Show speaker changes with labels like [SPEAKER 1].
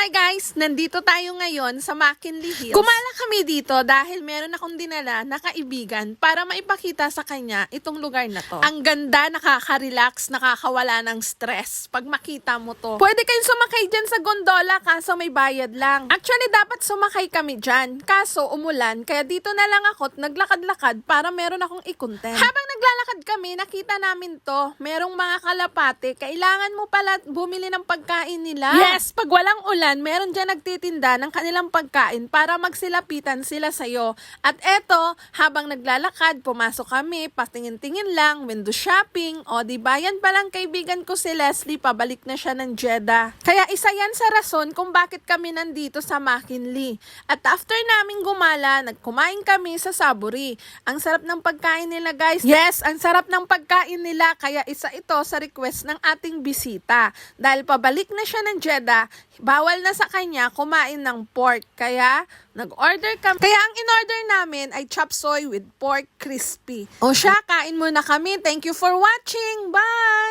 [SPEAKER 1] Hi guys! Nandito tayo ngayon sa McKinley Hills. Gumala kami dito dahil meron akong dinala na kaibigan para maipakita sa kanya itong lugar na to. Ang ganda, nakaka-relax, nakakawala ng stress pag makita mo to. Pwede kayong sumakay dyan sa gondola kaso may bayad lang. Actually, dapat sumakay kami dyan. Kaso umulan, kaya dito na lang ako naglakad-lakad para meron akong i-content. Habang naglalakad kami, nakita namin to. Merong mga kalapate. Kailangan mo pala bumili ng pagkain nila. Yes, pag walang ulan, meron dyan nagtitinda ng kanilang pagkain para magsilapitan sila sa'yo. At eto, habang naglalakad, pumasok kami, patingin-tingin lang, window shopping, o diba yan palang kaibigan ko si Leslie, pabalik na siya ng Jeddah. Kaya isa yan sa rason kung bakit kami nandito sa McKinley. At after naming gumala, nagkumain kami sa Saburi. Ang sarap ng pagkain nila guys. Yes, ang sarap ng pagkain nila, kaya isa ito sa request ng ating bisita. Dahil pabalik na siya ng Jeddah, bawal na sa kanya kumain ng pork. Kaya nag-order kami. Kaya ang in-order namin ay chop suey with pork crispy. O siya, kain muna kami. Thank you for watching. Bye!